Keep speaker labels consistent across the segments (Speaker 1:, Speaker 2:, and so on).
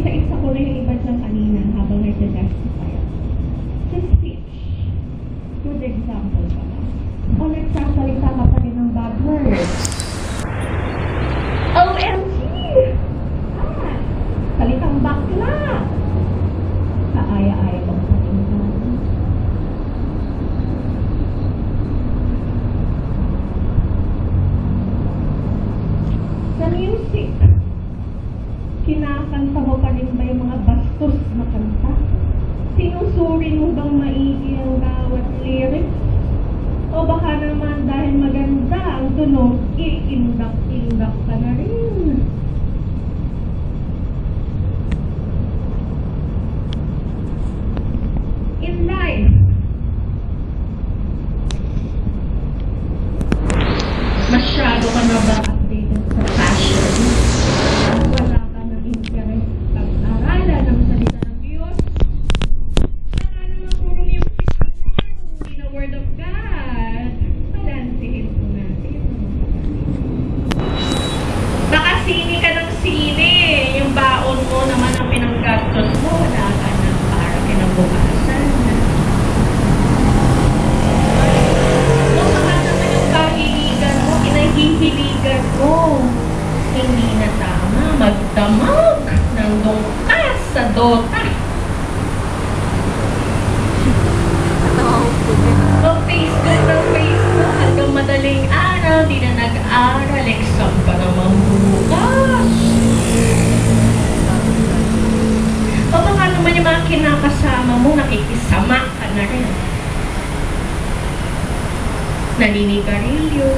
Speaker 1: Sa isa ko na yung iba dyan kanina habang nag-testify. Sa speech, good example ka ba? O nagsasalita ka pa rin ng bad words? OMG! Salitang bakla! Kaaya-aya bang pakinggan? Sa music, kinakanta mo pa rin ba yung mga bastos na kanta? Sinusuri mo bang maigi ang bawat lyrics? O baka naman dahil maganda ang tunog, iindak-indak ka na rin? In life, masyado ka na ba updated sa fashion? Wala ka ng interest pag-aralan ng salita ng Diyos? Baka naman puro music ka lang, hindi na word of God. Balansihin po natin. Baka sini ka ng sini. Yung baon mo naman ang pinanggastos mo, wala ka na para kinabukasan. Hihiligan mo, hindi na tama magdamag ng dungkas sa dota. Facebook ng Facebook hanggang madaling araw, di na nag-aral, exam pa naman bukas. O baka naman yung mga kinakasama mo, nakikisama ka na rin. Naninigarilyo,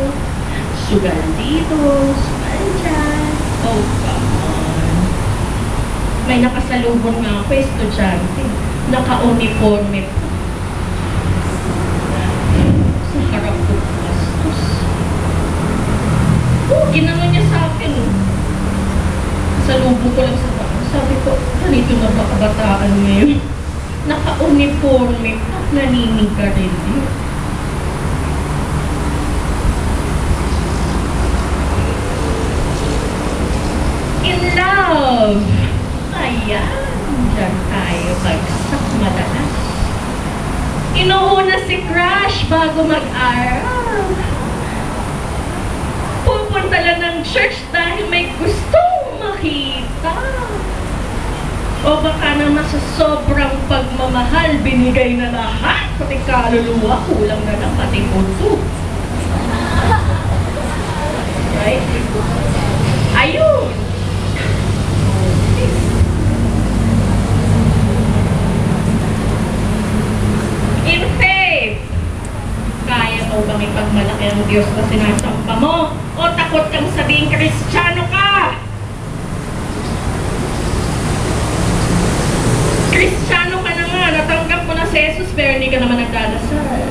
Speaker 1: sugal dito, sugal dyan. Oh, come on. May nakasalubong nga ako, estudyante. Naka-uniforme po. Sa harap ko, bastos. Oh, ginano niya sa akin. Salubong ko lang sa baka. Sabi ko, ganito na ba kabataan ngayon? Naka-uniforme po, naninigarilyo. Love! Ayan, dyan tayo bagsak madalas. Inuuna si crush bago mag-aral. Pupunta lang ng church dahil may gustong makita. O baka naman sa sobrang pagmamahal, binigay na lahat, pati kaluluwa, kulang na lang pati puso. Right? Ayun! In faith, kaya mo bang ipagmalaki ang Diyos na sinasampa mo? O takot kang sabihin Kristiyano ka? Kristiyano ka na nga, natanggap mo na si Jesus pero hindi ka naman nagdadasal.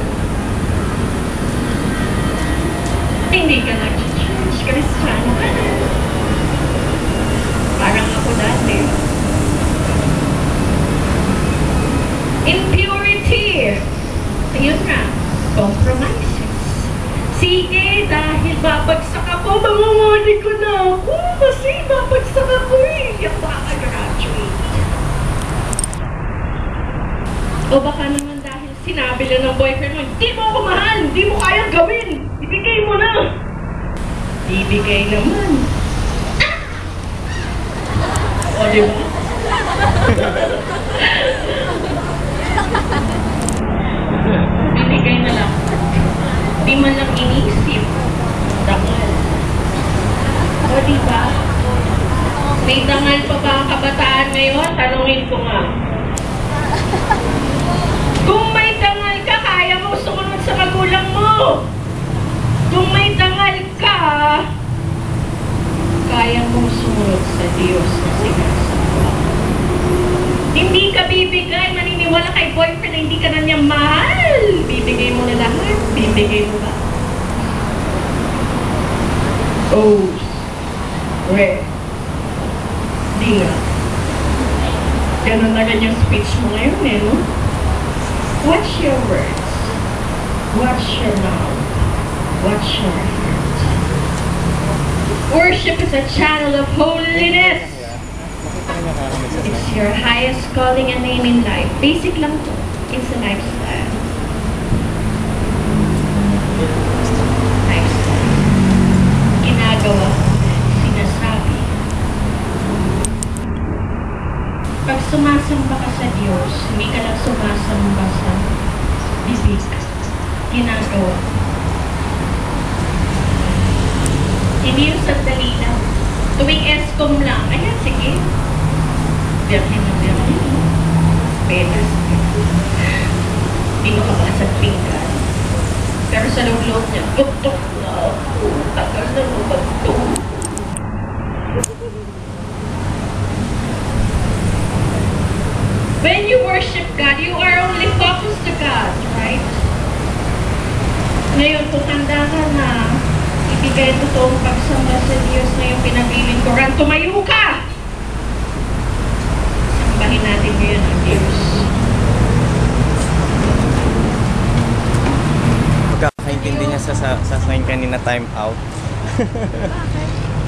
Speaker 1: Hindi ka nag-church, Kristiyano ka na. Parang ako dati. Impurity. Ayun nga, compromises. Sige, dahil babagsak ako, mamamali ko na ako. Kasi babagsak ako eh. Hindi ako makaka-graduate. O baka naman dahil sinabi lang ng boyfriend mo, hindi mo ako mahal, hindi mo kayang gawin. Ibigay mo na. Ibigay naman. O, diba? Bibigay na lang. Di man lang inisip. Dangal. O, diba? May dangal pa ba ang kabataan ngayon? Tanungin ko nga. Kung may dangal ka, kaya mo sumunod sa magulang mo. Kung may dangal ka, kaya mong sumunod sa Diyos na sinasamba. Hindi ka bibigay, maniniwala kay boyfriend na hindi ka na niya mahal. Bibigay mo na lahat. Bibigay mo ba? Oh, weh. Di nga. Ganun na rin yung speech mo ngayon eh, no? Watch your words. Watch your mouth. Watch your heart. Worship is a channel of holiness. It's your highest calling and aim in life. Basic lang to. It's a lifestyle. Lifestyle. Ginagawa. Sinasabi. Pag sumasamba ka sa Diyos, hindi ka lang sumasamba sa bibig. Ginagawa. Hindi yung sandali lang. Tuwing ESCOM lang. Ayan, sige. Birkin na birkin. Better. Hindi makapasag pinggan. Pero sa loob-loob niya, tuk-tuk na ako. Tagal na mo mag-tuk. When you worship God, you are only focused to God, right? Ngayon, kung handa ka na, ibigay ang totoong pagsamba sa Diyos na yung pinabiling Quran, tumayo ka! Sambahin natin ngayon ang Diyos.
Speaker 2: Pagkakaintindi niya sa sign kanina time out.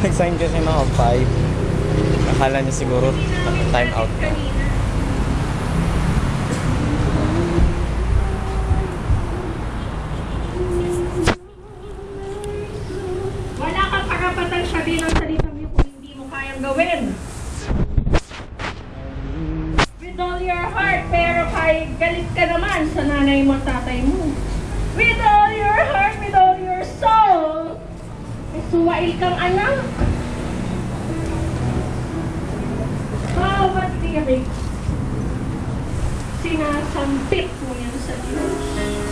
Speaker 2: Nag-sign kasi mga 5. Akala niya siguro time out na.
Speaker 1: Wala kang karapatang sabihin ang salita mo kung hindi mo kayang gawin. With all your heart, pero kay galit ka naman sa nanay mo at tatay mo. With all your heart, with all your soul, suwail kang anak. Bawat tirik, sinasampit mo yan sa Diyos.